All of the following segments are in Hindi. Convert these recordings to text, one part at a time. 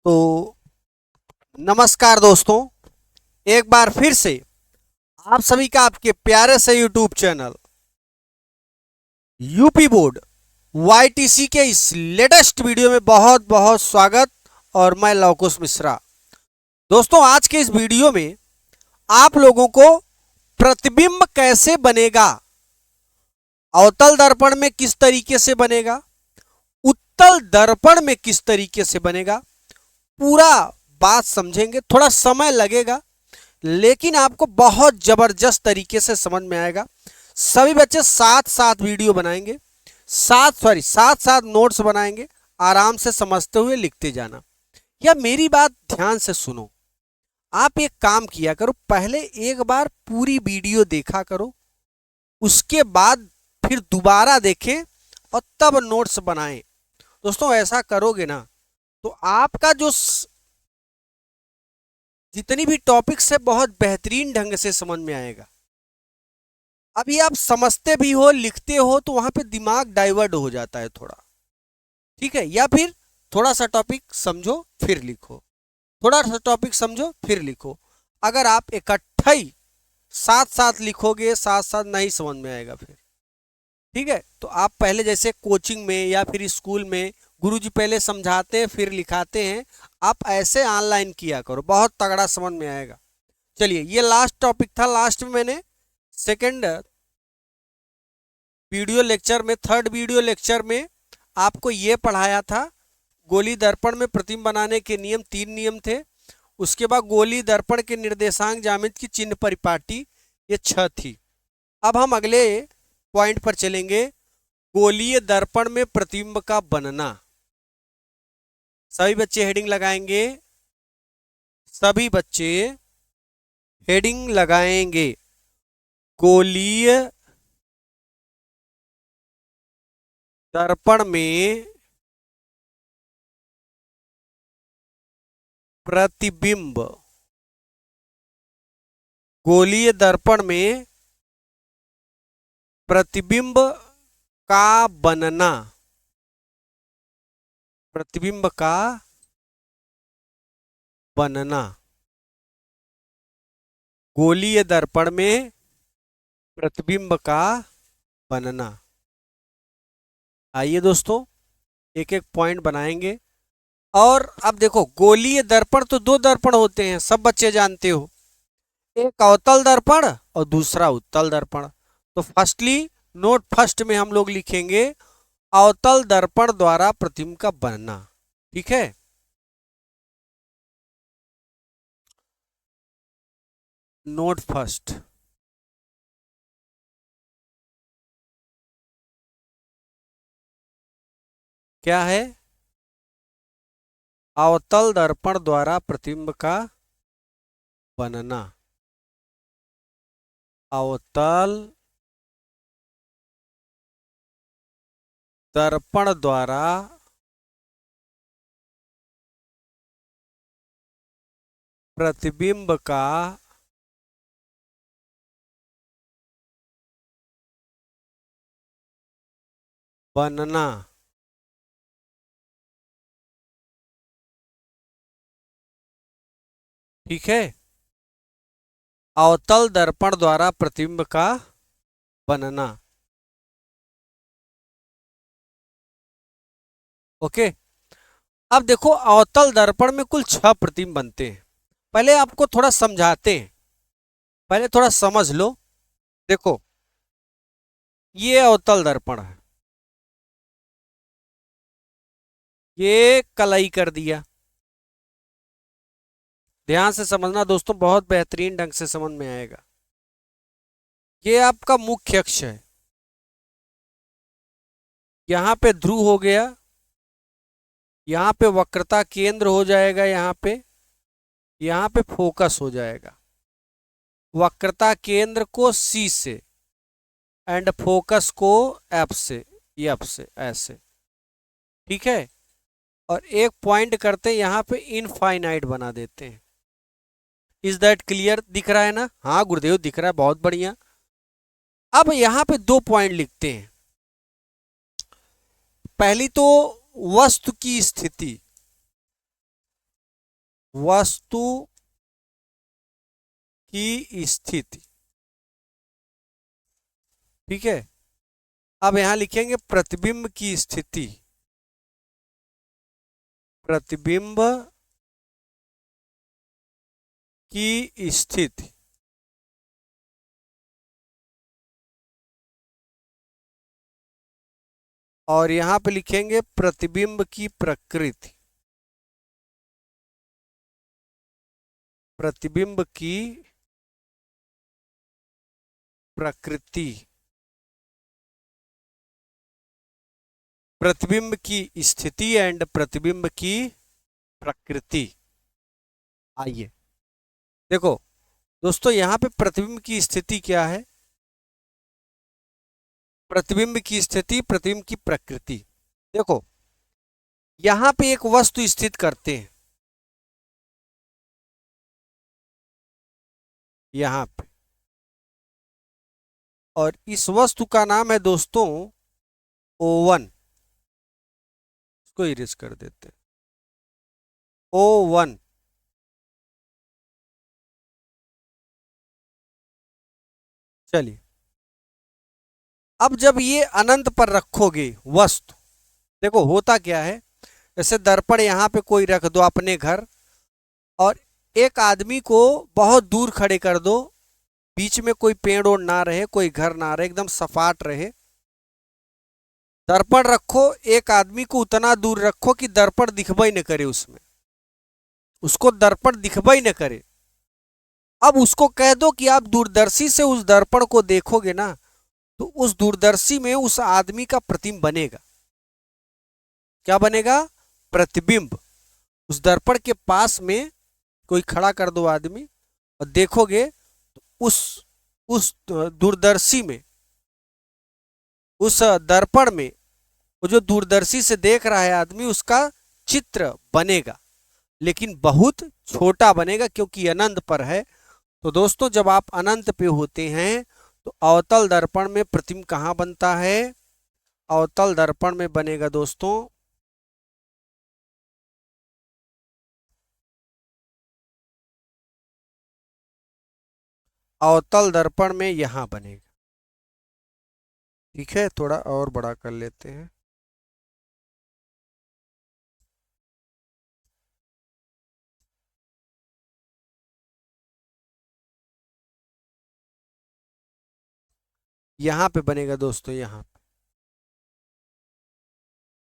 तो नमस्कार दोस्तों, एक बार फिर से आप सभी का आपके प्यारे से YouTube channel UP board YTC के इस लेटेस्ट वीडियो में बहुत बहुत स्वागत। और मैं लवकुश मिश्रा। दोस्तों, आज के इस वीडियो में आप लोगों को प्रतिबिंब कैसे बनेगा, अवतल दर्पण में किस तरीके से बनेगा, उत्तल दर्पण में किस तरीके से बनेगा, पूरा बात समझेंगे। थोड़ा समय लगेगा लेकिन आपको बहुत जबरदस्त तरीके से समझ में आएगा। सभी बच्चे साथ साथ वीडियो बनाएंगे, साथ साथ नोट्स बनाएंगे। आराम से समझते हुए लिखते जाना। या मेरी बात ध्यान से सुनो। आप एक काम किया करो, पहले एक बार पूरी वीडियो देखा करो, उसके बाद फिर दोबारा देखें और तब नोट्स बनाएं। दोस्तों, ऐसा करोगे ना तो आपका जो जितनी भी टॉपिक्स है बहुत बेहतरीन ढंग से समझ में आएगा। अभी आप समझते भी हो, लिखते हो तो वहां पे दिमाग डाइवर्ट हो जाता है थोड़ा, ठीक है। या फिर थोड़ा सा टॉपिक समझो फिर लिखो, थोड़ा सा टॉपिक समझो फिर लिखो। अगर आप इकट्ठा ही साथ साथ लिखोगे, साथ साथ नहीं समझ में आएगा फिर, ठीक है। तो आप पहले जैसे कोचिंग में या फिर स्कूल में गुरुजी पहले समझाते हैं फिर लिखाते हैं, आप ऐसे ऑनलाइन किया करो, बहुत तगड़ा समझ में आएगा। चलिए, ये लास्ट टॉपिक था। लास्ट में मैंने सेकंड वीडियो लेक्चर में, थर्ड वीडियो लेक्चर में आपको ये पढ़ाया था। गोली दर्पण में प्रतिबिंब बनाने के नियम, 3 नियम थे। उसके बाद गोली दर्पण के निर्देशांक ज्यामिति की चिन्ह परिपाटी, ये 6 थी। अब हम अगले पॉइंट पर चलेंगे, गोलीय दर्पण में प्रतिबिंब का बनना। सभी बच्चे हेडिंग लगाएंगे, सभी बच्चे हेडिंग लगाएंगे। गोलीय दर्पण में प्रतिबिंब, गोलीय दर्पण में प्रतिबिंब का बनना, प्रतिबिंब का बनना, गोलीय दर्पण में प्रतिबिंब का बनना। आइए दोस्तों, एक एक पॉइंट बनाएंगे। और अब देखो, गोलीय दर्पण तो 2 दर्पण होते हैं, सब बच्चे जानते हो। एक अवतल दर्पण और दूसरा उत्तल दर्पण। तो फर्स्टली, नोट फर्स्ट में हम लोग लिखेंगे अवतल दर्पण द्वारा प्रतिबिंब का बनना, ठीक है। नोट फर्स्ट, क्या है? अवतल दर्पण द्वारा प्रतिबिंब का बनना। अवतल दर्पण द्वारा प्रतिबिंब का बनना, ठीक है। अवतल दर्पण द्वारा प्रतिबिंब का बनना, ओके। अब देखो, अवतल दर्पण में कुल 6 प्रतिबिंब बनते हैं। पहले आपको थोड़ा समझाते हैं, पहले थोड़ा समझ लो। देखो, ये अवतल दर्पण है, ये कलई कर दिया। ध्यान से समझना दोस्तों, बहुत बेहतरीन ढंग से समझ में आएगा। ये आपका मुख्य अक्ष है, यहाँ पे ध्रुव हो गया, यहाँ पे वक्रता केंद्र हो जाएगा, यहाँ पे फोकस हो जाएगा। वक्रता केंद्र को सी से एंड फोकस को एफ से, एफ से ऐसे, ठीक है। और एक पॉइंट करते हैं यहाँ पे, इनफाइनाइट बना देते हैं। Is that clear? दिख रहा है ना? हाँ गुरुदेव, दिख रहा है, बहुत बढ़िया। अब यहाँ पे 2 पॉइंट लिखते हैं। पहली तो वस्तु की स्थिति, वस्तु की स्थिति। ठीक है, अब यहां लिखेंगे प्रतिबिंब की स्थिति। प्रतिबिंब की स्थिति। और यहां पे लिखेंगे प्रतिबिंब की प्रकृति। प्रतिबिंब की प्रकृति। प्रतिबिंब की स्थिति एंड प्रतिबिंब की प्रकृति। आइए देखो दोस्तों, यहां पे प्रतिबिंब की स्थिति क्या है, प्रतिबिंब की स्थिति, प्रतिबिंब की प्रकृति। देखो यहां पे एक वस्तु स्थित करते हैं, यहां पे, और इस वस्तु का नाम है दोस्तों ओवन। इसको इरेज कर देते हैं, ओवन। चलिए, अब जब ये अनंत पर रखोगे वस्तु, देखो होता क्या है, जैसे दर्पण यहां पे कोई रख दो अपने घर, और एक आदमी को बहुत दूर खड़े कर दो, बीच में कोई पेड़ ओड़ ना रहे, कोई घर ना रहे, एकदम सपाट रहे। दर्पण रखो, एक आदमी को उतना दूर रखो कि दर्पण दिखवाई न करे उसमें, उसको दर्पण दिखवाई न करे। अब उसको कह दो कि आप दूरदर्शी से उस दर्पण को देखोगे ना, तो उस दूरदर्शी में उस आदमी का प्रतिबिंब बनेगा। क्या बनेगा? प्रतिबिंब। उस दर्पण के पास में कोई खड़ा कर दो आदमी, और देखोगे तो उस दूरदर्शी में, उस दर्पण में, वो जो दूरदर्शी से देख रहा है आदमी, उसका चित्र बनेगा, लेकिन बहुत छोटा बनेगा क्योंकि अनंत पर है। तो दोस्तों जब आप अनंत पे होते हैं तो अवतल दर्पण में प्रतिबिंब कहाँ बनता है? अवतल दर्पण में बनेगा दोस्तों, अवतल दर्पण में यहां बनेगा। ठीक है, थोड़ा और बड़ा कर लेते हैं। यहां पे बनेगा दोस्तों, यहां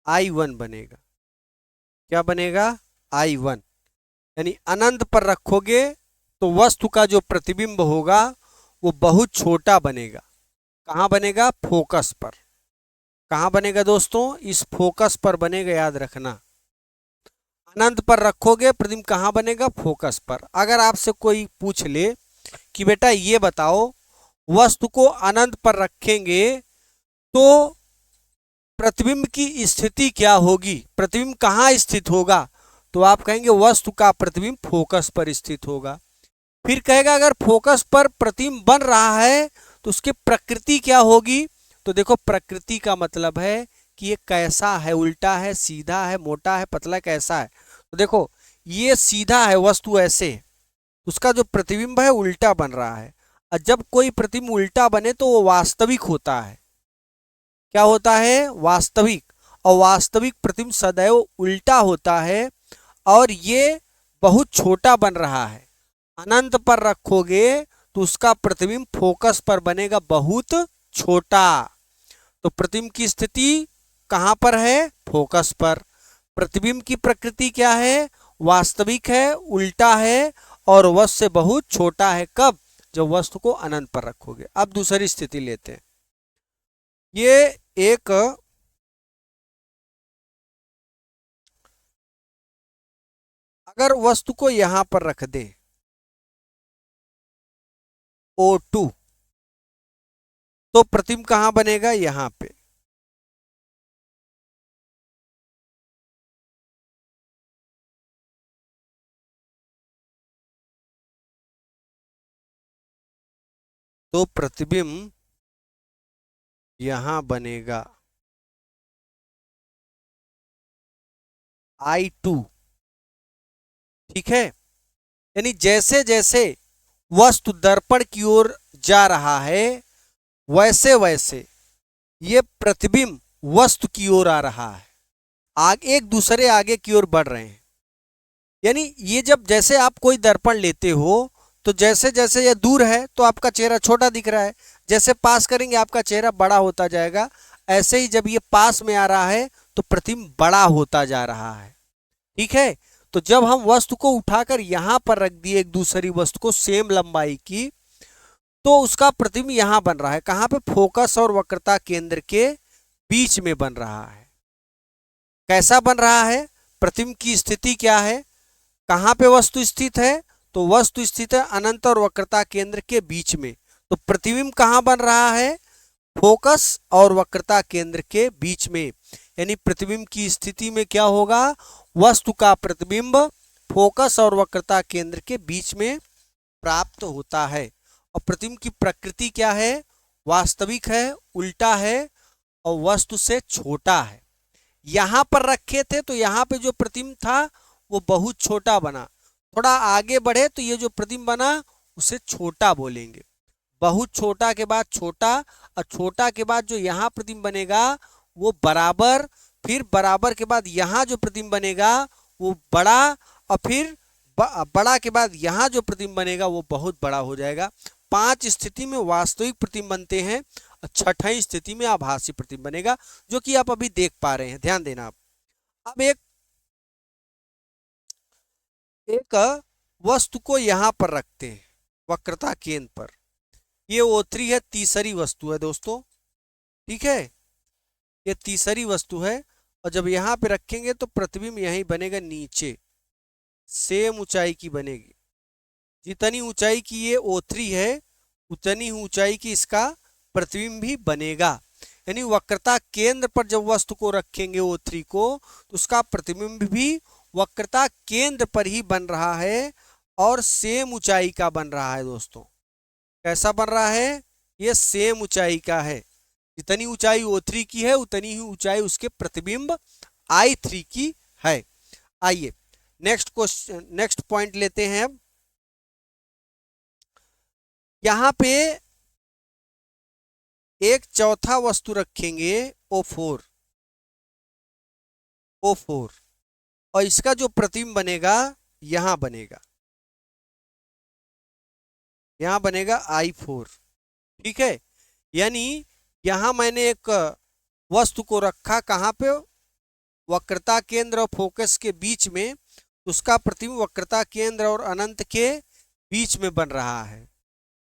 I1 बनेगा। क्या बनेगा? I1। यानी अनंत पर रखोगे तो वस्तु का जो प्रतिबिंब होगा वो बहुत छोटा बनेगा। कहां बनेगा? फोकस पर। कहां बनेगा दोस्तों? इस फोकस पर बनेगा, याद रखना। अनंत पर रखोगे प्रतिबिंब कहां बनेगा? फोकस पर। अगर आपसे कोई पूछ ले कि बेटा ये बताओ, वस्तु को अनंत पर रखेंगे तो प्रतिबिंब की स्थिति क्या होगी, प्रतिबिंब कहाँ स्थित होगा? तो आप कहेंगे वस्तु का प्रतिबिंब फोकस पर स्थित होगा। फिर कहेगा अगर फोकस पर प्रतिबिंब बन रहा है तो उसकी प्रकृति क्या होगी? तो देखो प्रकृति का मतलब है कि ये कैसा है, उल्टा है, सीधा है, मोटा है, पतला, कैसा है। तो देखो ये सीधा है, वस्तु ऐसे है, उसका जो प्रतिबिंब है उल्टा बन रहा है। और जब कोई प्रतिबिंब उल्टा बने तो वो वास्तविक होता है। क्या होता है? वास्तविक। और वास्तविक प्रतिबिंब सदैव उल्टा होता है, और ये बहुत छोटा बन रहा है। अनंत पर रखोगे तो उसका प्रतिबिंब फोकस पर बनेगा, बहुत छोटा। तो प्रतिबिंब की स्थिति कहां पर है? फोकस पर। प्रतिबिंब की प्रकृति क्या है? वास्तविक है, उल्टा है, और वस्तु से बहुत छोटा है। कब? जब वस्तु को अनंत पर रखोगे। अब दूसरी स्थिति लेते हैं। ये एक, अगर वस्तु को यहां पर रख दे O2, तो प्रतिबिंब कहां बनेगा? यहां पे। तो प्रतिबिंब यहां बनेगा I2। ठीक है, यानी जैसे जैसे वस्तु दर्पण की ओर जा रहा है वैसे वैसे ये प्रतिबिंब वस्तु की ओर आ रहा है, आगे एक दूसरे आगे की ओर बढ़ रहे हैं। यानी ये जब जैसे आप कोई दर्पण लेते हो तो जैसे जैसे ये दूर है तो आपका चेहरा छोटा दिख रहा है, जैसे पास करेंगे आपका चेहरा बड़ा होता जाएगा। ऐसे ही जब ये पास में आ रहा है तो प्रतिबिंब बड़ा होता जा रहा है। ठीक है, तो जब हम वस्तु को उठाकर यहां पर रख दिए एक दूसरी वस्तु को सेम लंबाई की, तो उसका प्रतिबिंब यहां बन रहा है, कहां पे, फोकस और वक्रता केंद्र के बीच में बन रहा है। कैसा बन रहा है, प्रतिबिंब की स्थिति क्या है, कहां पे वस्तु स्थित है, तो वस्तु स्थित है अनंत और वक्रता केंद्र के बीच में। तो प्रतिबिंब कहां बन रहा है, फोकस और वक्रता केंद्र के बीच में। यानी प्रतिबिंब की स्थिति में क्या होगा, वस्तु का प्रतिबिंब फोकस और वक्रता केंद्र के बीच में प्राप्त होता है। और प्रतिबिंब की प्रकृति क्या है, वास्तविक है, उल्टा है और वस्तु से छोटा है। यहां पर रखे थे तो यहां पे जो प्रतिबिंब था वो बहुत छोटा बना, थोड़ा आगे बढ़े तो ये जो प्रतिबिंब बना उसे छोटा बोलेंगे। बहुत छोटा के बाद छोटा, और छोटा के बाद जो यहाँ प्रतिबिंब बनेगा वो बराबर, फिर बराबर के बाद यहाँ जो प्रतिबिंब बनेगा वो बड़ा, और फिर बड़ा के बाद यहाँ जो प्रतिबिंब बनेगा वो बहुत बड़ा हो जाएगा। 5 स्थिति में वास्तविक प्रतिबिंब बनते हैं और 6ठी स्थिति में आभासी प्रतिबिंब बनेगा, जो कि आप अभी देख पा रहे हैं। ध्यान देना आप। अब एक वस्तु को यहां पर रखते हैं वक्रता केंद्र पर, ये O3 है, तीसरी वस्तु है दोस्तों। ठीक है, ये तीसरी वस्तु है, और जब यहां पे रखेंगे तो प्रतिबिंब यहीं बनेगा, नीचे सेम ऊंचाई की बनेगी। जितनी ऊंचाई की ये O3 है उतनी ऊंचाई की इसका प्रतिबिंब भी बनेगा। यानी वक्रता केंद्र पर जब वस्तु को रखेंगे O3 को, तो उसका प्रतिबिंब भी वक्रता केंद्र पर ही बन रहा है और सेम ऊंचाई का बन रहा है दोस्तों। कैसा बन रहा है, ये सेम ऊंचाई का है। जितनी ऊंचाई O3 की है उतनी ही ऊंचाई उसके प्रतिबिंब I3 की है। आइए नेक्स्ट क्वेश्चन, नेक्स्ट पॉइंट लेते हैं। अब यहां पे एक चौथा वस्तु रखेंगे O4, और इसका जो प्रतिबिंब बनेगा यहां बनेगा, यहां बनेगा I4। ठीक है, यानी यहां मैंने एक वस्तु को रखा कहां पे, वक्रता केंद्र और फोकस के बीच में, उसका प्रतिबिंब वक्रता केंद्र और अनंत के बीच में बन रहा है।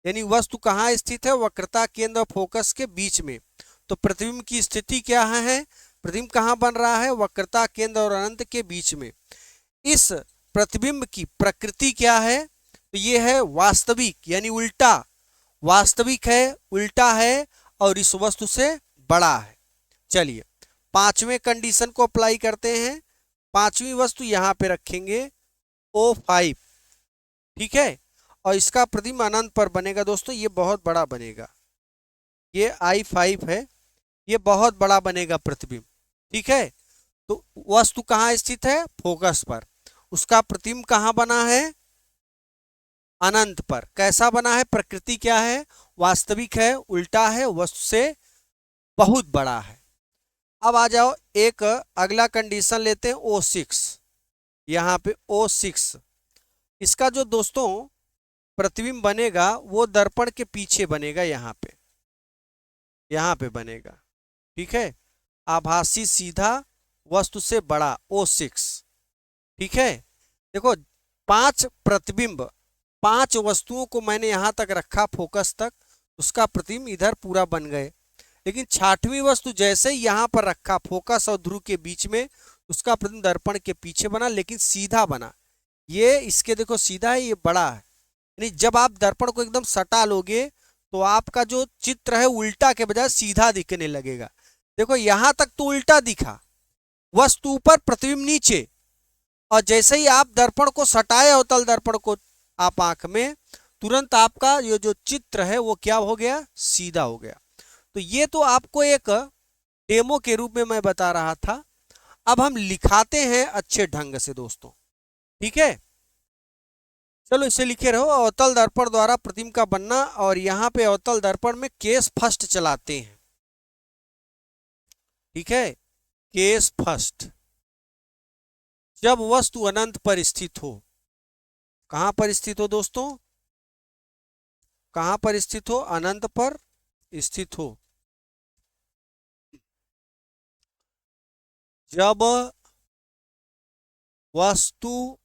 यानी वस्तु कहाँ स्थित है, वक्रता केंद्र और फोकस के बीच में। तो प्रतिबिंब की स्थिति क्या है, प्रतिबिंब कहाँ बन रहा है, वक्रता केंद्र और अनंत के बीच में। इस प्रतिबिंब की प्रकृति क्या है, तो ये है वास्तविक, यानी उल्टा, वास्तविक है, उल्टा है और इस वस्तु से बड़ा है। चलिए 5वें कंडीशन को अप्लाई करते हैं। 5वीं वस्तु यहां पे रखेंगे O5। ठीक है, और इसका प्रतिबिंब अनंत पर बनेगा दोस्तों, ये बहुत बड़ा बनेगा, ये I5 है, ये बहुत बड़ा बनेगा प्रतिबिंब। ठीक है, तो वस्तु कहाँ स्थित है, फोकस पर, उसका प्रतिबिंब कहाँ बना है, अनंत पर। कैसा बना है, प्रकृति क्या है, वास्तविक है, उल्टा है, वस्तु से बहुत बड़ा है। अब आ जाओ एक अगला कंडीशन लेते हैं O6। यहाँ पे O6, इसका जो दोस्तों प्रतिबिंब बनेगा वो दर्पण के पीछे बनेगा, यहाँ पे बनेगा। ठीक है, आभासी सीधा वस्तु से बड़ा O6। ठीक है, देखो 5 प्रतिबिंब, 5 वस्तुओं को मैंने यहां तक रखा फोकस तक, उसका प्रतिबिंब इधर पूरा बन गए। लेकिन 6वीं वस्तु जैसे ही यहां पर रखा फोकस और ध्रुव के बीच में, उसका प्रतिबिंब दर्पण के पीछे बना, लेकिन सीधा बना। ये इसके देखो सीधा है, ये बड़ा है। यानी जब आप दर्पण को एकदम सटा लोगे तो आपका जो चित्र है उल्टा के बजाय सीधा दिखने लगेगा। देखो यहां तक तो उल्टा दिखा, वस्तु ऊपर प्रतिबिंब नीचे, और जैसे ही आप दर्पण को सटाए अवतल दर्पण को आप आंख में, तुरंत आपका ये जो चित्र है वो क्या हो गया, सीधा हो गया। तो ये तो आपको एक डेमो के रूप में मैं बता रहा था। अब हम लिखाते हैं अच्छे ढंग से दोस्तों। ठीक है, चलो इसे लिखे रहो, अवतल दर्पण द्वारा प्रतिबिंब का बनना। और यहाँ पे अवतल दर्पण में केस फर्स्ट चलाते हैं, ठीक है, केस फर्स्ट। जब वस्तु अनंत पर स्थित हो, कहां पर स्थित हो दोस्तों, कहां पर स्थित हो, अनंत पर स्थित हो। जब वस्तु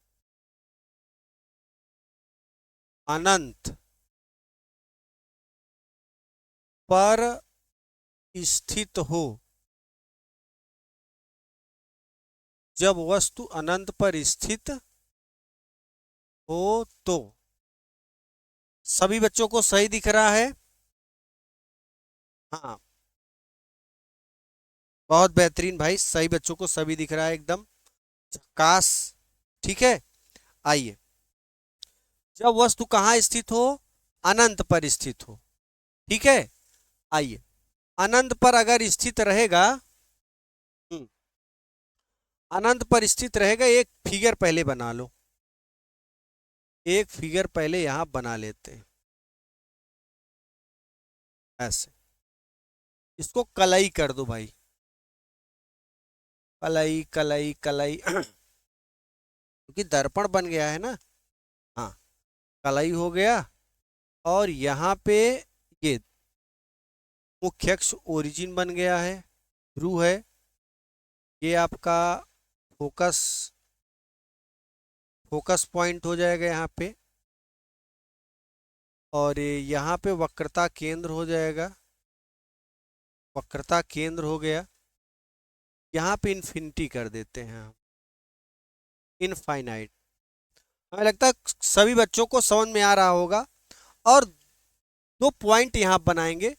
अनंत पर स्थित हो, जब वस्तु अनंत पर स्थित हो तो। सभी बच्चों को सही दिख रहा है? हाँ, बहुत बेहतरीन भाई, सही बच्चों को सभी दिख रहा है, एकदम झकास। ठीक है, आइए। जब वस्तु कहाँ स्थित हो, अनंत पर स्थित हो, ठीक है। आइए, अनंत पर अगर स्थित रहेगा, अनंत पर स्थित रहेगा, एक फिगर पहले बना लो, एक फिगर पहले यहां बना लेते हैं ऐसे। इसको कलई कर दो भाई, कलई कलई कलई क्योंकि दर्पण बन गया है ना। हाँ, कलई हो गया। और यहाँ पे ये मुख्य अक्ष ओरिजिन बन गया है, ध्रुव है। ये आपका फोकस, फोकस पॉइंट हो जाएगा यहाँ पे। और यहाँ पे वक्रता केंद्र हो जाएगा, वक्रता केंद्र हो गया। यहाँ पे इन्फिनिटी कर देते हैं हम, इनफाइनाइट। हमें लगता है सभी बच्चों को समझ में आ रहा होगा। और दो पॉइंट यहाँ बनाएंगे,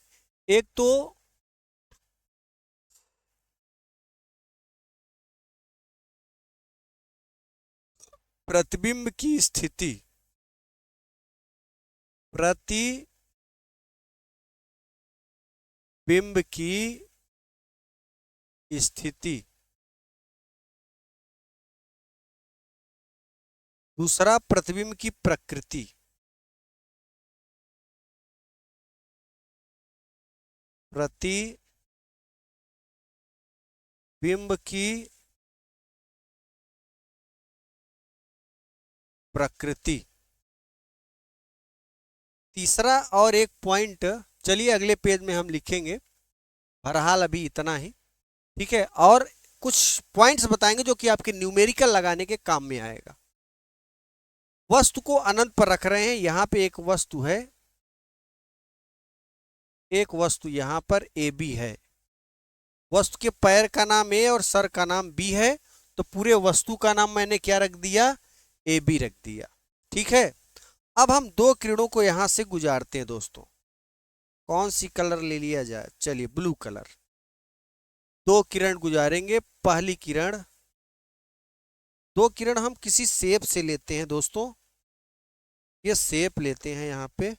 एक तो प्रतिबिंब की स्थिति, प्रतिबिंब की स्थिति, दूसरा प्रतिबिंब की प्रकृति, प्रतिबिंब की प्रकृति। तीसरा और एक पॉइंट, चलिए अगले पेज में हम लिखेंगे, बहरहाल अभी इतना ही, ठीक है। और कुछ पॉइंट्स बताएंगे जो कि आपके न्यूमेरिकल लगाने के काम में आएगा। वस्तु को अनंत पर रख रहे हैं, यहां पे एक वस्तु है, एक वस्तु यहां पर ए बी है। वस्तु के पैर का नाम ए और सर का नाम बी है, तो पूरे वस्तु का नाम मैंने क्या रख दिया, ए बी रख दिया, ठीक है। अब हम दो किरणों को यहां से गुजारते हैं दोस्तों। कौन सी कलर ले लिया जाए, चलिए ब्लू कलर। दो किरण गुजारेंगे, पहली किरण, दो किरण हम किसी शेप से लेते हैं दोस्तों, ये शेप लेते हैं यहाँ पे,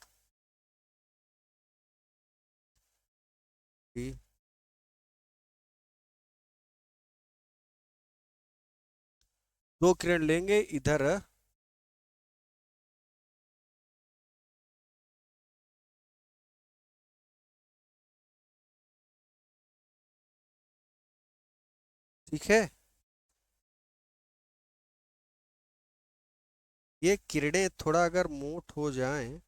दो किरण लेंगे इधर, ठीक है। ये किरणें थोड़ा अगर मोट हो जाएं,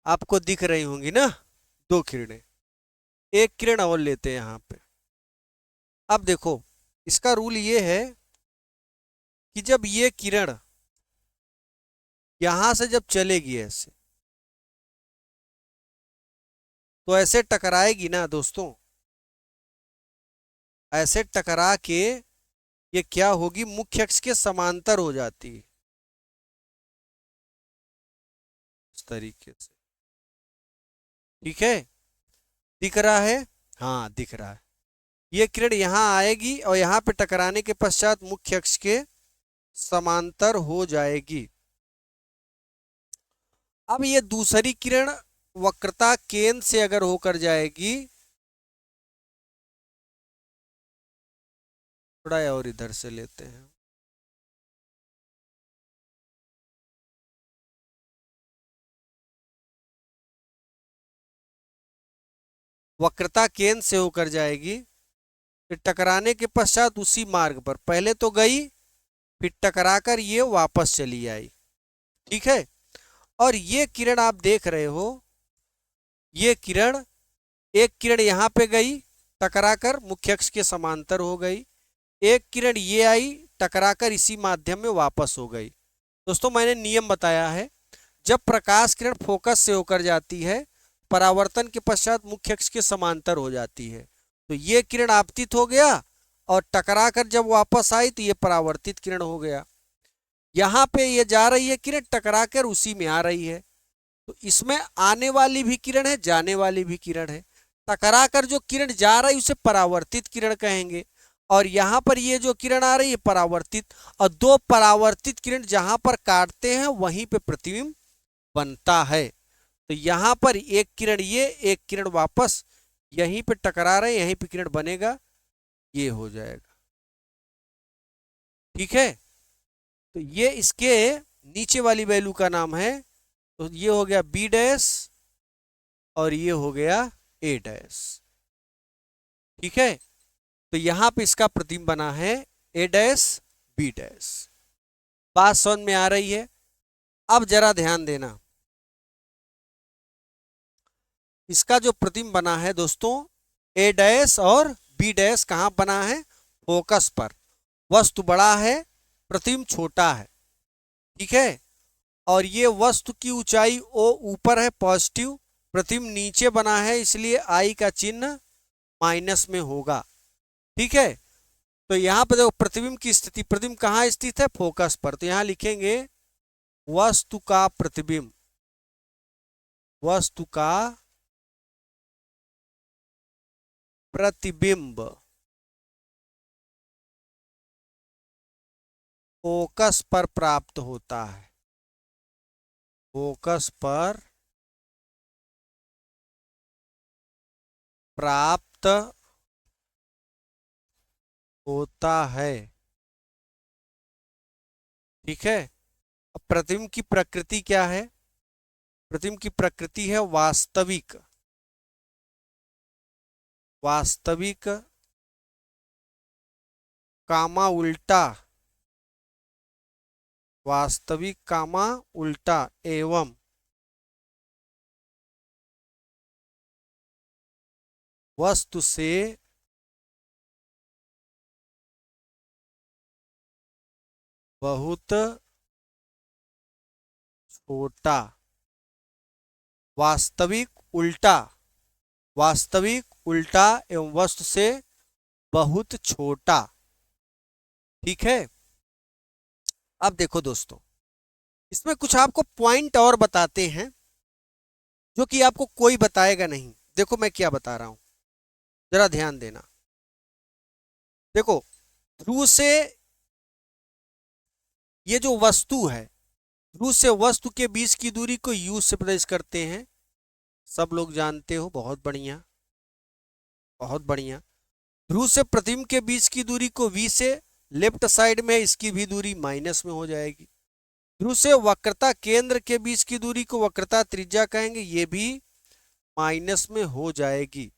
आपको दिख रही होंगी ना दो किरणें। एक किरण और लेते हैं यहाँ पे। अब देखो, इसका रूल ये है कि जब ये किरण यहां से जब चलेगी ऐसे, तो ऐसे टकराएगी ना दोस्तों, ऐसे टकरा के ये क्या होगी, मुख्य अक्ष के समांतर हो जाती है, इस तरीके से, ठीक है। दिख रहा है, हाँ दिख रहा है। ये किरण यहां आएगी और यहां पे टकराने के पश्चात मुख्य अक्ष के समांतर हो जाएगी। अब ये दूसरी किरण वक्रता केंद्र से अगर होकर जाएगी, थोड़ा और इधर से लेते हैं, वक्रता केंद्र से होकर जाएगी, फिर टकराने के पश्चात उसी मार्ग पर पहले तो गई, फिर टकराकर ये वापस चली आई। ठीक है। और ये किरण आप देख रहे हो, ये किरण, एक किरण यहां पे गई, टकराकर मुख्य अक्ष के समांतर हो गई, एक किरण ये आई, टकराकर इसी माध्यम में वापस हो गई। दोस्तों मैंने नियम बताया है, जब प्रकाश किरण फोकस से होकर जाती है, परावर्तन के पश्चात मुख्य अक्ष के समांतर हो जाती है, तो ये किरण आपतित हो गया, और टकराकर जब वापस आई तो ये परावर्तित किरण हो गया। यहाँ पे ये जा रही है किरण, टकराकर उसी में आ रही है, तो इसमें आने वाली भी किरण है, जाने वाली भी किरण है। टकराकर जो किरण जा रही है उसे परावर्तित किरण कहेंगे, और यहाँ पर ये जो किरण आ रही है परावर्तित, और दो परावर्तित किरण जहां पर काटते हैं वहीं पे प्रतिबिंब बनता है। तो यहाँ पर एक किरण ये, एक किरण वापस यहीं पे टकरा रहे, यहीं पे किरण बनेगा, ये हो जाएगा। ठीक है। तो ये इसके नीचे वाली वैल्यू का नाम है, तो ये हो गया बी डैश और ये हो गया ए डैश। ठीक है। तो यहां पे इसका प्रतिबिंब बना है ए डैश बी डैश। बात समझ में आ रही है? अब जरा ध्यान देना, इसका जो प्रतिबिंब बना है दोस्तों, ए डैश और बी डैश कहां बना है? फोकस पर। वस्तु बड़ा है, प्रतिबिंब छोटा है। ठीक है। और ये वस्तु की ऊंचाई ओ ऊपर है, पॉजिटिव, प्रतिबिंब नीचे बना है, इसलिए आई का चिन्ह माइनस में होगा। ठीक है। तो यहां पर देखो प्रतिबिंब की स्थिति, प्रतिबिंब कहां स्थित है? फोकस पर, तो यहां लिखेंगे वस्तु का प्रतिबिंब, वस्तु का प्रतिबिंब फोकस पर प्राप्त होता है, फोकस पर प्राप्त होता है। ठीक है। अब प्रतिबिंब की प्रकृति क्या है? प्रतिबिंब की प्रकृति है वास्तविक, वास्तविक कामा उल्टा, वास्तविक कामा उल्टा एवं वस्तु से बहुत छोटा। वास्तविक उल्टा, वास्तविक उल्टा एवं वस्तु से बहुत छोटा। ठीक है। अब देखो दोस्तों, इसमें कुछ आपको पॉइंट और बताते हैं जो कि आपको कोई बताएगा नहीं। देखो मैं क्या बता रहा हूं, जरा ध्यान देना। देखो, ध्रुव से ये जो वस्तु है, ध्रुव से वस्तु के बीच की दूरी को यू से प्रदर्शित करते हैं, सब लोग जानते हो। बहुत बढ़िया, बहुत बढ़िया। ध्रुव से प्रतिबिंब के बीच की दूरी को वी से, लेफ्ट साइड में इसकी भी दूरी माइनस में हो जाएगी। ध्रुव से वक्रता केंद्र के बीच की दूरी को वक्रता त्रिज्या कहेंगे, ये भी माइनस में हो जाएगी।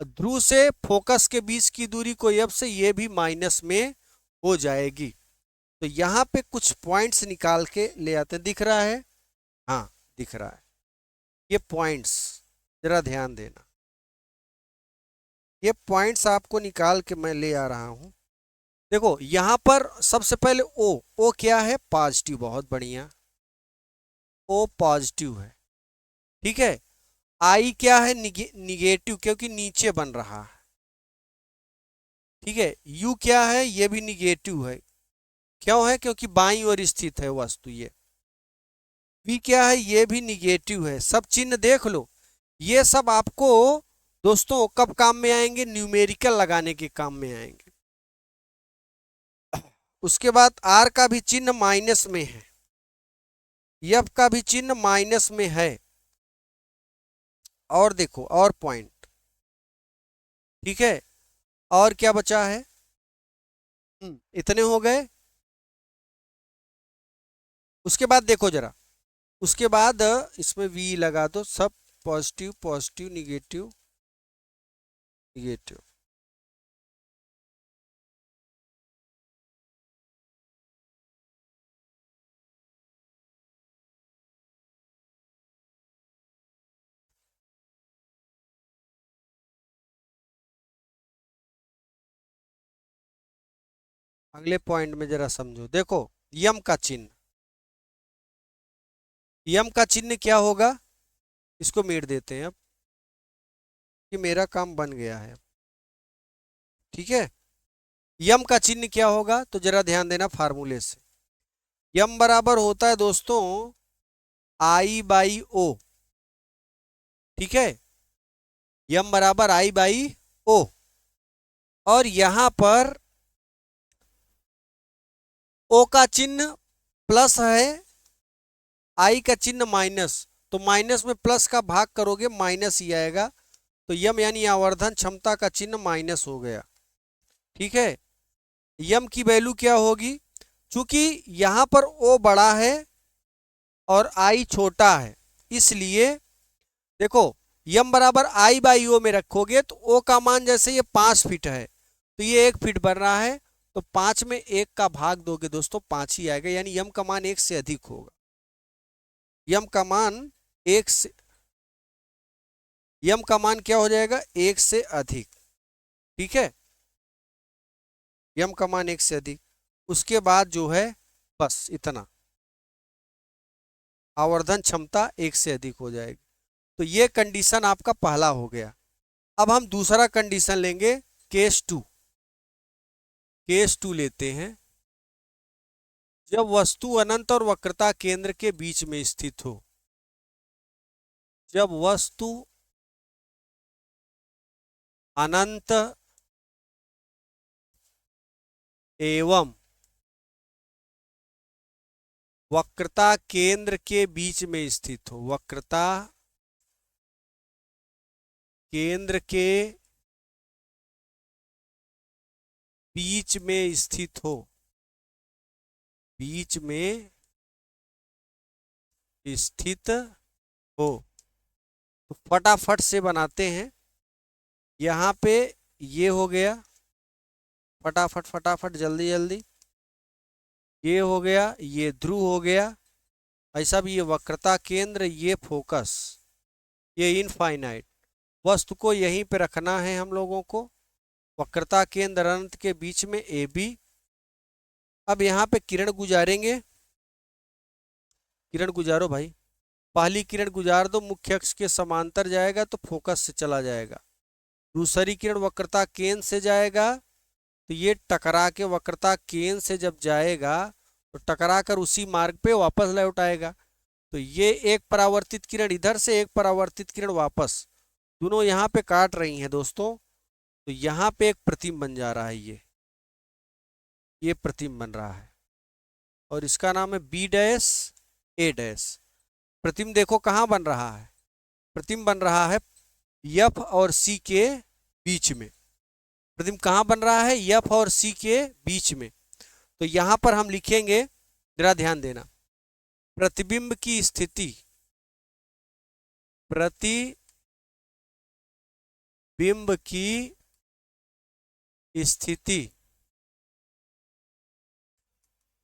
ध्रुव से फोकस के बीच की दूरी को एफ से, ये भी माइनस में हो जाएगी। तो यहाँ पे कुछ पॉइंट्स निकाल के ले आते हैं, दिख रहा है? हाँ दिख रहा है। ये पॉइंट्स जरा ध्यान देना, ये पॉइंट्स आपको निकाल के मैं ले आ रहा हूं। देखो यहां पर सबसे पहले ओ, ओ क्या है? पॉजिटिव। बहुत बढ़िया, ओ पॉजिटिव है। ठीक है। आई क्या है? निगेटिव, क्योंकि नीचे बन रहा है। ठीक है। यू क्या है? ये भी निगेटिव है। क्यों है? क्योंकि बाईं ओर स्थित है वस्तु। ये वी क्या है? ये भी निगेटिव है। सब चिन्ह देख लो, ये सब आपको दोस्तों कब काम में आएंगे? न्यूमेरिकल लगाने के काम में आएंगे। उसके बाद आर का भी चिन्ह माइनस में है, यफ का भी चिन्ह माइनस में है। और देखो और पॉइंट, ठीक है। और क्या बचा है? इतने हो गए। उसके बाद देखो जरा, उसके बाद इसमें वी लगा दो, सब पॉजिटिव पॉजिटिव निगेटिव निगेटिव। अगले पॉइंट में जरा समझो, देखो यम का चिन्ह, यम का चिन्ह क्या होगा? इसको मिट देते हैं अब, कि मेरा काम बन गया है। ठीक है, यम का चिन्ह क्या होगा तो जरा ध्यान देना फार्मूले से। यम बराबर होता है दोस्तों आई बाई ओ। ठीक है, यम बराबर आई बाई ओ। और यहां पर ओ का चिन्ह प्लस है, आई का चिन्ह माइनस, तो माइनस में प्लस का भाग करोगे माइनस ही आएगा, तो यम यानी आवर्धन क्षमता का चिन्ह माइनस हो गया। ठीक है, यम की वैल्यू क्या होगी? चूंकि यहां पर ओ बड़ा है और आई छोटा है, इसलिए देखो यम बराबर आई बाई ओ में रखोगे तो ओ का मान जैसे ये 5 फीट है तो ये 1 फीट बन रहा है, तो 5 में 1 का भाग दोगे दोस्तों 5 ही आएगा, यानी यम का मान 1 से अधिक होगा। यम का मान 1 से, यम का मान क्या हो जाएगा? 1 से अधिक। ठीक है, यम का मान 1 से अधिक। उसके बाद जो है बस इतना, आवर्धन क्षमता 1 से अधिक हो जाएगी। तो ये कंडीशन आपका पहला हो गया। अब हम दूसरा कंडीशन लेंगे, केस टू। केस टू लेते हैं, जब वस्तु अनंत और वक्रता केंद्र के बीच में स्थित हो। जब वस्तु अनंत एवं वक्रता केंद्र के बीच में स्थित हो। वक्रता केंद्र के बीच में स्थित हो। बीच में स्थित हो, तो फटाफट से बनाते हैं। यहां पे ये हो गया, फटाफट फटाफट जल्दी जल्दी, ये हो गया, ये ध्रुव हो गया, ऐसा भी ये वक्रता केंद्र, ये फोकस, ये इनफाइनाइट। वस्तु को यहीं पे रखना है हम लोगों को, वक्रता केंद्र अनंत के बीच में ए बी। अब यहाँ पे किरण गुजारेंगे, किरण गुजारो भाई। पहली किरण गुजार दो, मुख्य अक्ष के समांतर जाएगा तो फोकस से चला जाएगा। दूसरी किरण वक्रता केंद्र से जाएगा, तो ये टकरा के वक्रता केंद्र से जब जाएगा तो टकरा कर उसी मार्ग पे वापस लौट आएगा। तो ये एक परावर्तित किरण इधर से, एक परावर्तित किरण वापस, दोनों यहाँ पे काट रही हैं दोस्तों, तो यहाँ पे एक प्रतिम बन जा रहा है। ये प्रतिम बन रहा है और इसका नाम है बी डैश ए डैश। प्रतिम देखो कहाँ बन रहा है? प्रतिम बन रहा है एफ और सी के बीच में। प्रतिम कहाँ बन रहा है? एफ और सी के बीच में। तो यहां पर हम लिखेंगे, जरा ध्यान देना, प्रतिबिंब की स्थिति, प्रतिबिंब की स्थिति।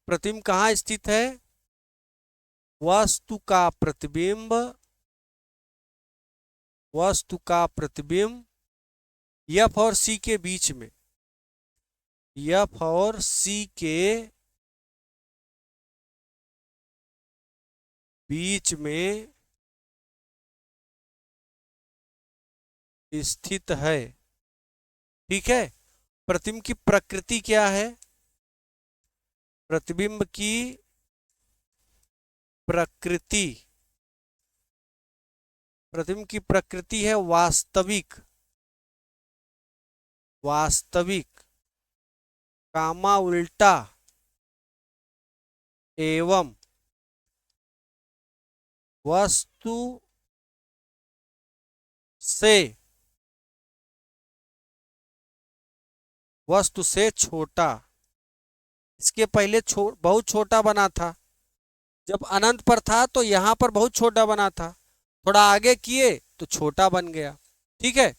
प्रतिबिंब कहाँ स्थित है? वस्तु का प्रतिबिंब, वस्तु का प्रतिबिंब एफ और सी के बीच में, एफ और सी के बीच में स्थित है। ठीक है, प्रतिबिंब की प्रकृति क्या है? प्रतिबिंब की प्रकृति, प्रतिबिंब की प्रकृति है वास्तविक, वास्तविक कामा उल्टा एवं वस्तु से छोटा। इसके पहले बहुत छोटा बना था। जब अनंत पर था तो यहां पर बहुत छोटा बना था, थोड़ा आगे किए तो छोटा बन गया। ठीक है,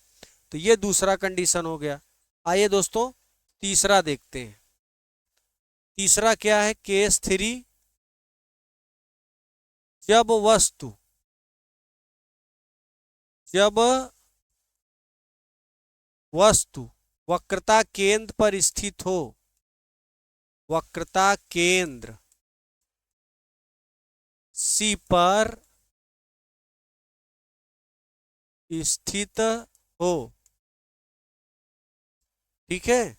तो ये दूसरा कंडीशन हो गया। आइए दोस्तों तीसरा देखते हैं। तीसरा क्या है? केस 3, जब वस्तु वक्रता केंद्र पर स्थित हो। वक्रता केंद्र सी पर स्थित हो। ठीक है,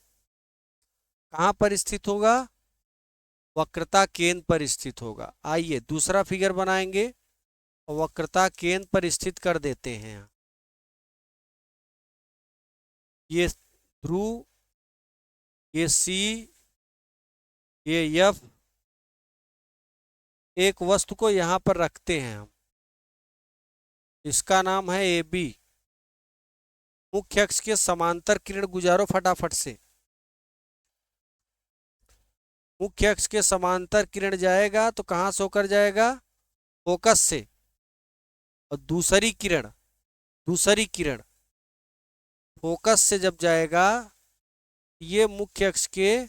कहां पर स्थित होगा? वक्रता केंद्र पर स्थित होगा। आइए दूसरा फिगर बनाएंगे और वक्रता केंद्र पर स्थित कर देते हैं। ये ध्रुव, ये सी, ये एफ। एक वस्तु को यहां पर रखते हैं हम, इसका नाम है ए बी। मुख्य अक्ष के समांतर किरण गुजारो फटाफट से। मुख्य अक्ष के समांतर किरण जाएगा तो कहां से होकर जाएगा? फोकस से। और दूसरी किरण फोकस से जब जाएगा, ये मुख्य अक्ष के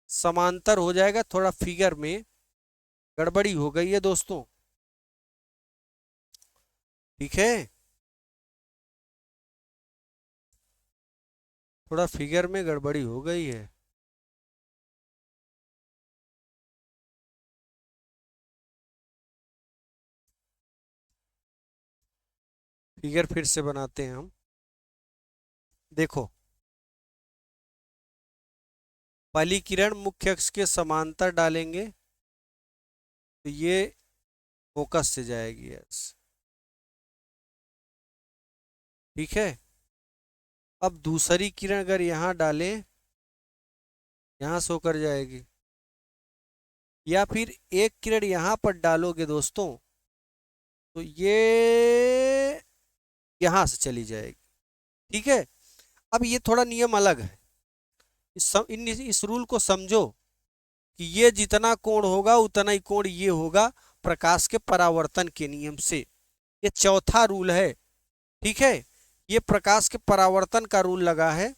समांतर हो जाएगा। थोड़ा फिगर में गड़बड़ी हो गई है दोस्तों। ठीक है, थोड़ा फिगर में गड़बड़ी हो गई है। फिगर फिर से बनाते हैं हम। देखो, पहली किरण मुख्य अक्ष के समांतर डालेंगे तो ये फोकस से जाएगी। यस, ठीक है। अब दूसरी किरण अगर यहाँ डालें, यहाँ से होकर जाएगी। या फिर एक किरण यहाँ पर डालोगे दोस्तों तो ये यहाँ से चली जाएगी। ठीक है, अब ये थोड़ा नियम अलग है। इस रूल को समझो कि ये जितना कोण होगा उतना ही कोण ये होगा, प्रकाश के परावर्तन के नियम से। ये चौथा रूल है। ठीक है, ये प्रकाश के परावर्तन का रूल लगा है।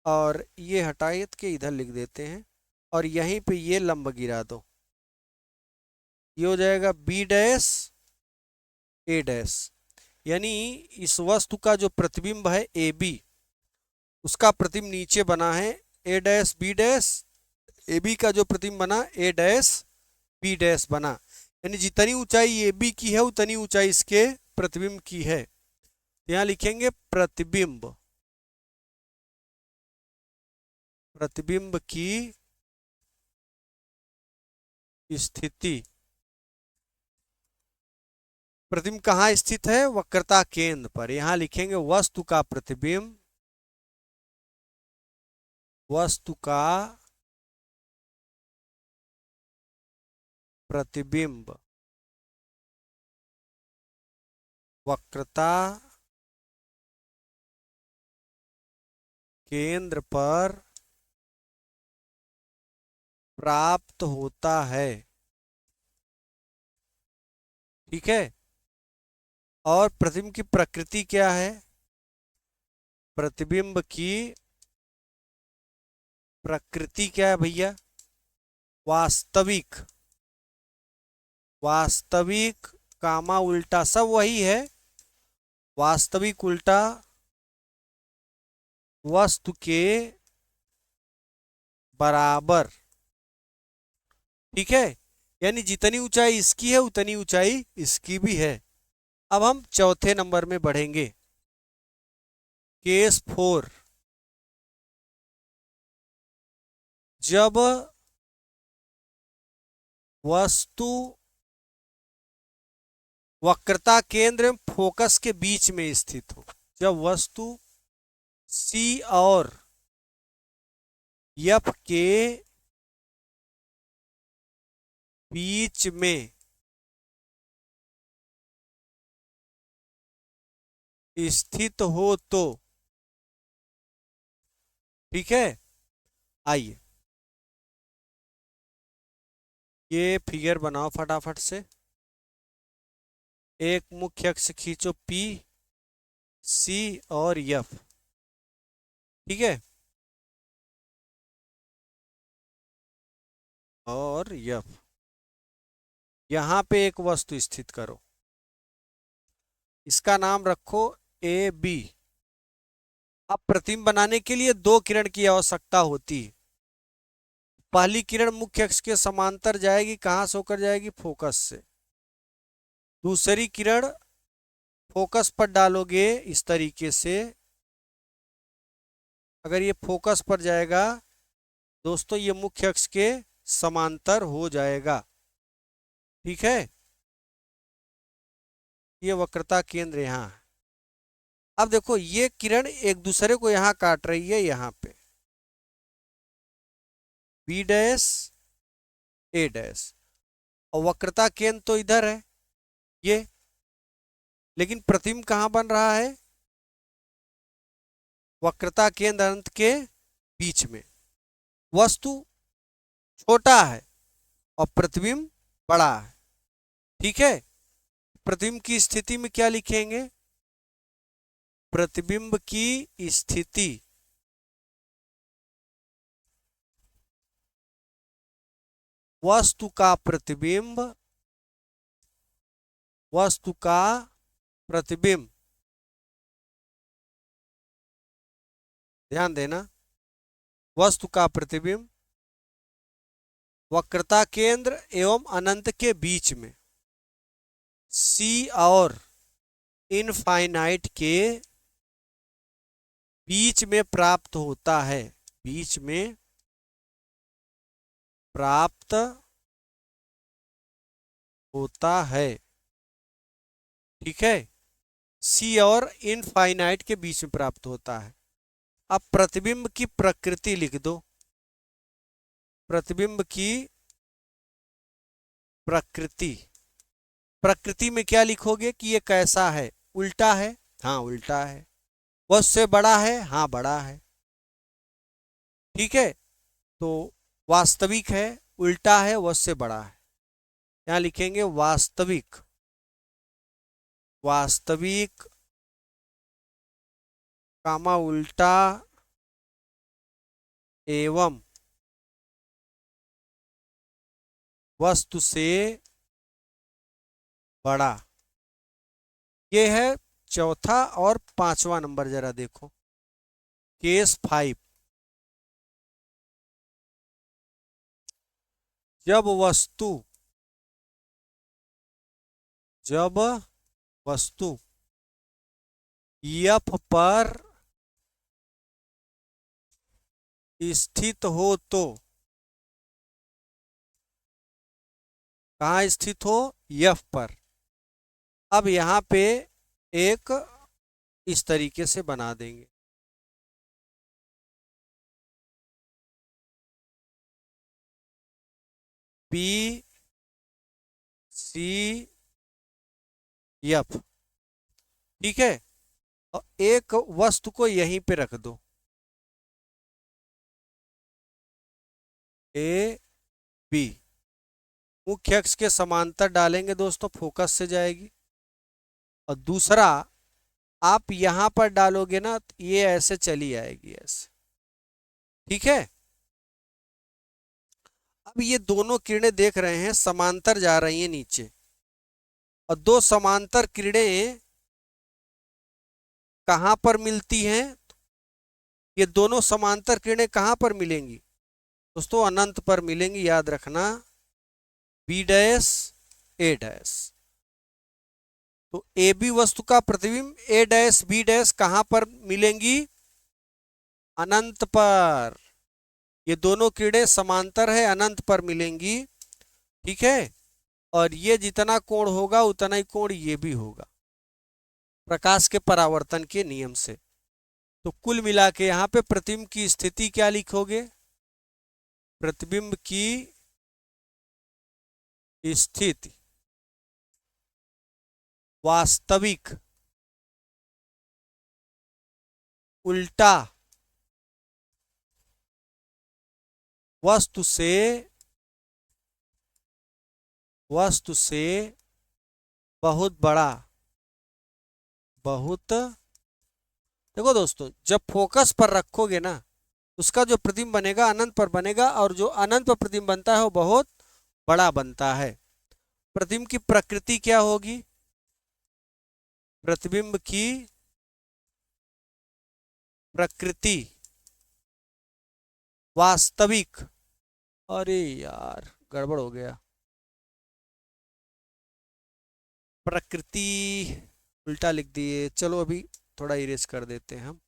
और ये हटाए के इधर लिख देते हैं और यहीं पे ये लंब गिरा दो। ये हो जाएगा बी डैश ए डैश। यानी इस वस्तु का जो प्रतिबिंब है ए बी, उसका प्रतिबिंब नीचे बना है A dash B dash. A B का जो प्रतिबिंब बना ए डैश बी डैश बना। यानी जितनी ऊंचाई ए बी की है उतनी ऊंचाई इसके प्रतिबिंब की है। यहाँ लिखेंगे प्रतिबिंब, प्रतिबिंब की स्थिति। प्रतिबिंब कहाँ स्थित है? वक्रता केंद्र पर। यहां लिखेंगे वस्तु का प्रतिबिंब, वस्तु का प्रतिबिंब वक्रता केंद्र पर प्राप्त होता है। ठीक है, और प्रतिबिंब की प्रकृति क्या है? प्रतिबिंब की प्रकृति क्या है भैया? वास्तविक। वास्तविक कामा उल्टा सब वही है। वास्तविक उल्टा वस्तु के बराबर। ठीक है, यानी जितनी ऊंचाई इसकी है उतनी ऊंचाई इसकी भी है। अब हम चौथे नंबर में बढ़ेंगे। केस 4, जब वस्तु वक्रता केंद्र फोकस के बीच में स्थित हो। जब वस्तु सी और एफ के बीच में स्थित हो तो। ठीक है, आइए ये फिगर बनाओ फटाफट से। एक मुख्य अक्ष खींचो पी, सी और एफ। ठीक है, और एफ। यहां पे एक वस्तु स्थित करो, इसका नाम रखो ए बी। अब प्रतिबिंब बनाने के लिए दो किरण की आवश्यकता होती है। पहली किरण मुख्य अक्ष के समांतर जाएगी, कहां से होकर जाएगी? फोकस से। दूसरी किरण फोकस पर डालोगे इस तरीके से, अगर ये फोकस पर जाएगा दोस्तों, ये मुख्य अक्ष के समांतर हो जाएगा। ठीक है, ये वक्रता केंद्र यहाँ है। अब देखो ये किरण एक दूसरे को यहां काट रही है, यहां पे बी डैश ए डैश, और वक्रता केंद्र तो इधर है ये, लेकिन प्रतिबिंब कहां बन रहा है? वक्रता केंद्र अनंत के बीच में। वस्तु छोटा है और प्रतिबिंब बड़ा है। ठीक है, प्रतिबिंब की स्थिति में क्या लिखेंगे? प्रतिबिंब की स्थिति वस्तु का प्रतिबिंब, वस्तु का प्रतिबिंब, ध्यान देना, वस्तु का प्रतिबिंब वक्रता केंद्र एवं अनंत के बीच में, सी और इनफाइनाइट के बीच में प्राप्त होता है। बीच में प्राप्त होता है। ठीक है, सी और इनफाइनाइट के बीच में प्राप्त होता है। अब प्रतिबिंब की प्रकृति लिख दो। प्रतिबिंब की प्रकृति, प्रकृति में क्या लिखोगे कि ये कैसा है? उल्टा है, हाँ उल्टा है। वह उससे बड़ा है, हाँ बड़ा है। ठीक है, तो वास्तविक है, उल्टा है, वह उससे बड़ा है। यहां लिखेंगे वास्तविक, वास्तविक कामा उल्टा एवं वस्तु से बड़ा। ये है चौथा और पांचवा नंबर, जरा देखो केस 5। जब वस्तु, जब वस्तु एफ पर स्थित हो तो, कहाँ स्थित हो? एफ पर। अब यहां पे एक इस तरीके से बना देंगे, पी सी एफ। ठीक है, और एक वस्तु को यहीं पे रख दो, ए बी। मुख्य अक्ष के समांतर डालेंगे दोस्तों, फोकस से जाएगी। और दूसरा आप यहां पर डालोगे ना तो ये ऐसे चली आएगी, ऐसे। ठीक है, अब ये दोनों किरणें देख रहे हैं समांतर जा रही हैं नीचे, और दो समांतर किरणें कहां पर मिलती हैं? ये दोनों समांतर किरणें कहां पर मिलेंगी दोस्तों? अनंत पर मिलेंगी, याद रखना, बी डैश ए डैश। तो ए बी वस्तु का प्रतिबिंब ए डैश बी डैश कहां पर मिलेंगी? अनंत पर। ये दोनों किरणें समांतर है, अनंत पर मिलेंगी। ठीक है, और ये जितना कोण होगा उतना ही कोण ये भी होगा, प्रकाश के परावर्तन के नियम से। तो कुल मिला के यहाँ पे प्रतिबिंब की स्थिति क्या लिखोगे? प्रतिबिंब की स्थिति वास्तविक उल्टा वस्तु से बहुत बड़ा। बहुत, देखो दोस्तों, जब फोकस पर रखोगे ना, उसका जो प्रतिबिंब बनेगा अनंत पर बनेगा, और जो अनंत पर प्रतिबिंब बनता है वो बहुत बड़ा बनता है। प्रतिबिंब की प्रकृति क्या होगी? प्रतिबिंब की प्रकृति वास्तविक, अरे यार गड़बड़ हो गया, प्रकृति उल्टा लिख दिए। चलो अभी थोड़ा इरेज कर देते हैं हम,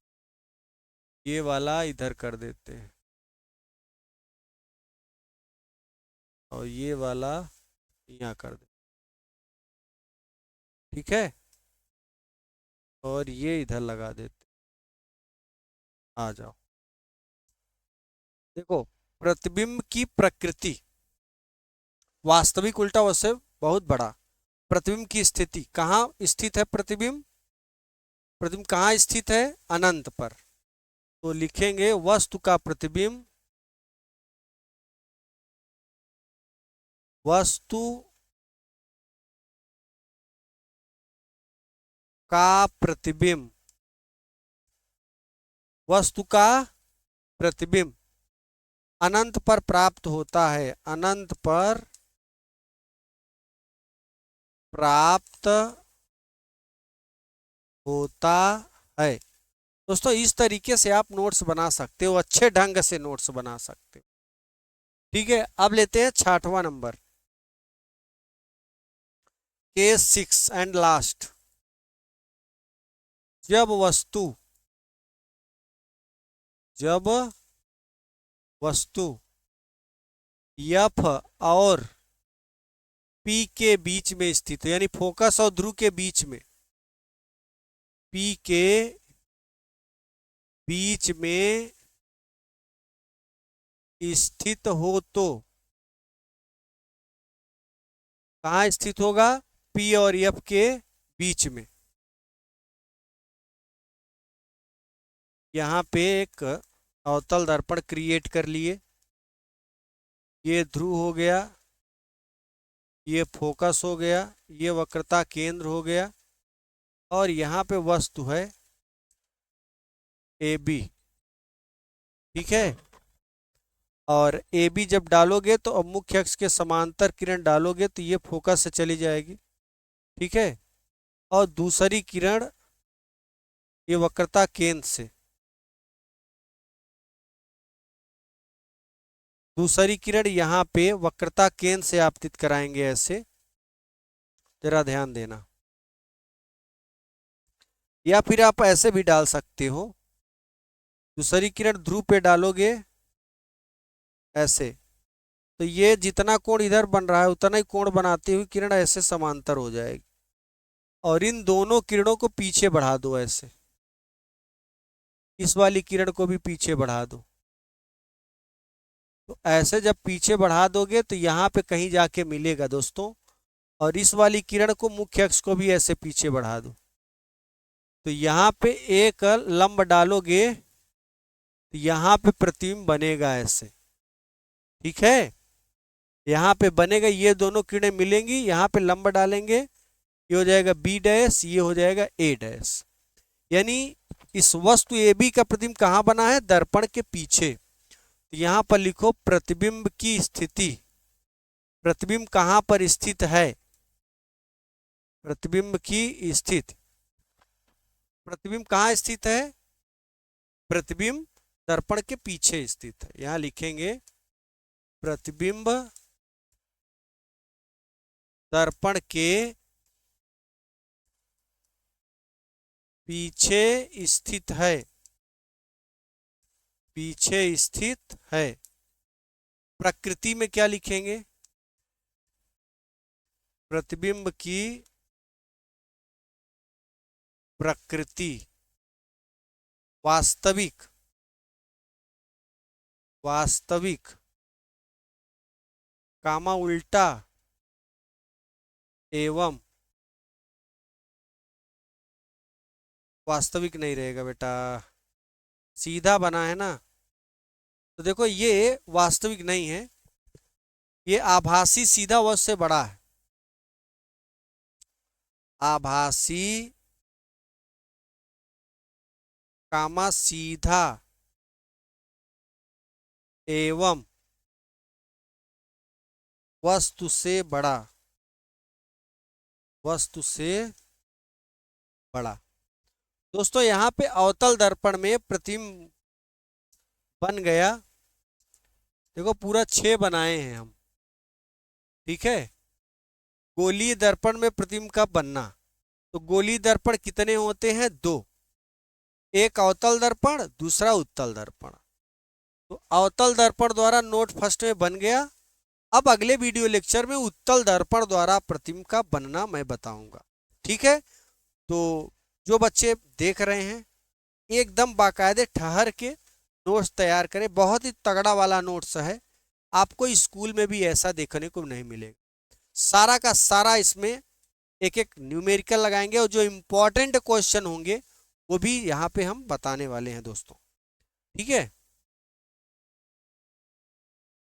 ये वाला इधर कर देते हैं और ये वाला यहाँ कर देते, ठीक है, और ये इधर लगा देते। आ जाओ, देखो, प्रतिबिंब की प्रकृति वास्तविक उल्टा वस्तु बहुत बड़ा। प्रतिबिंब की स्थिति, कहाँ स्थित है प्रतिबिंब? प्रतिबिंब कहाँ स्थित है? अनंत पर। तो लिखेंगे वस्तु का प्रतिबिंब, वस्तु का प्रतिबिंब, वस्तु का प्रतिबिंब अनंत पर प्राप्त होता है, अनंत पर प्राप्त होता है। दोस्तों इस तरीके से आप नोट्स बना सकते हो, अच्छे ढंग से नोट्स बना सकते हो। ठीक है, अब लेते हैं 6वां नंबर, केस 6 एंड लास्ट। जब वस्तु एफ और पी के बीच में स्थित है, यानी फोकस और ध्रुव के बीच में, पी के बीच में स्थित हो तो कहाँ स्थित होगा? पी और एफ के बीच में। यहाँ पे एक अवतल दर्पण क्रिएट कर लिए, ये ध्रुव हो गया, ये फोकस हो गया, ये वक्रता केंद्र हो गया, और यहाँ पे वस्तु है ए बी, ठीक है। और ए बी जब डालोगे तो अब मुख्य अक्ष के समांतर किरण डालोगे तो ये फोकस से चली जाएगी, ठीक है, और दूसरी किरण ये वक्रता केंद्र से, दूसरी किरण यहाँ पे वक्रता केंद्र से आपतित कराएंगे ऐसे, जरा ध्यान देना। या फिर आप ऐसे भी डाल सकते हो, दूसरी किरण ध्रुव पे डालोगे ऐसे, तो ये जितना कोण इधर बन रहा है उतना ही कोण बनाती हुई किरण ऐसे समांतर हो जाएगी, और इन दोनों किरणों को पीछे बढ़ा दो ऐसे, इस वाली किरण को भी पीछे बढ़ा दो। तो ऐसे जब पीछे बढ़ा दोगे तो यहाँ पे कहीं जाके मिलेगा दोस्तों, और इस वाली किरण को मुख्य अक्ष को भी ऐसे पीछे बढ़ा दो, तो यहाँ पे एक लंब डालोगे तो यहाँ पे प्रतिबिंब बनेगा ऐसे, ठीक है, यहाँ पे बनेगा, ये दोनों किरणें मिलेंगी, यहाँ पे लंब डालेंगे, ये हो जाएगा बी डैश, ये हो जाएगा ए डैश। यानी इस वस्तु ए बी का प्रतिबिंब कहाँ बना है? दर्पण के पीछे। तो यहाँ पर लिखो प्रतिबिंब की स्थिति, प्रतिबिंब कहाँ पर स्थित है? प्रतिबिंब की स्थिति, प्रतिबिंब कहाँ स्थित है? प्रतिबिंब दर्पण के पीछे स्थित है। यहाँ लिखेंगे प्रतिबिंब दर्पण के पीछे स्थित है, पीछे स्थित है। प्रकृति में क्या लिखेंगे? प्रतिबिंब की प्रकृति वास्तविक, वास्तविक कामा उल्टा एवं, वास्तविक नहीं रहेगा बेटा, सीधा बना है ना, तो देखो ये वास्तविक नहीं है, ये आभासी सीधा व से बड़ा है। आभासी कामा सीधा एवं वस्तु से बड़ा, वस्तु से बड़ा। दोस्तों यहाँ पे अवतल दर्पण में प्रतिबिंब बन गया, देखो पूरा 6 बनाए हैं हम, ठीक है। गोलीय दर्पण में प्रतिबिंब का बनना, तो गोलीय दर्पण कितने होते हैं? 2, एक अवतल दर्पण, दूसरा उत्तल दर्पण। तो अवतल दर्पण द्वारा नोट फर्स्ट में बन गया। अब अगले वीडियो लेक्चर में उत्तल दर्पण द्वारा प्रतिबिंब का बनना मैं बताऊंगा, ठीक है। तो जो बच्चे देख रहे हैं एकदम बाकायदे ठहर के नोट्स तैयार करें, बहुत ही तगड़ा वाला नोट्स है, आपको स्कूल में भी ऐसा देखने को नहीं मिलेगा। सारा का सारा इसमें एक एक न्यूमेरिकल लगाएंगे और जो इम्पोर्टेंट क्वेश्चन होंगे वो भी यहाँ पे हम बताने वाले हैं दोस्तों, ठीक है।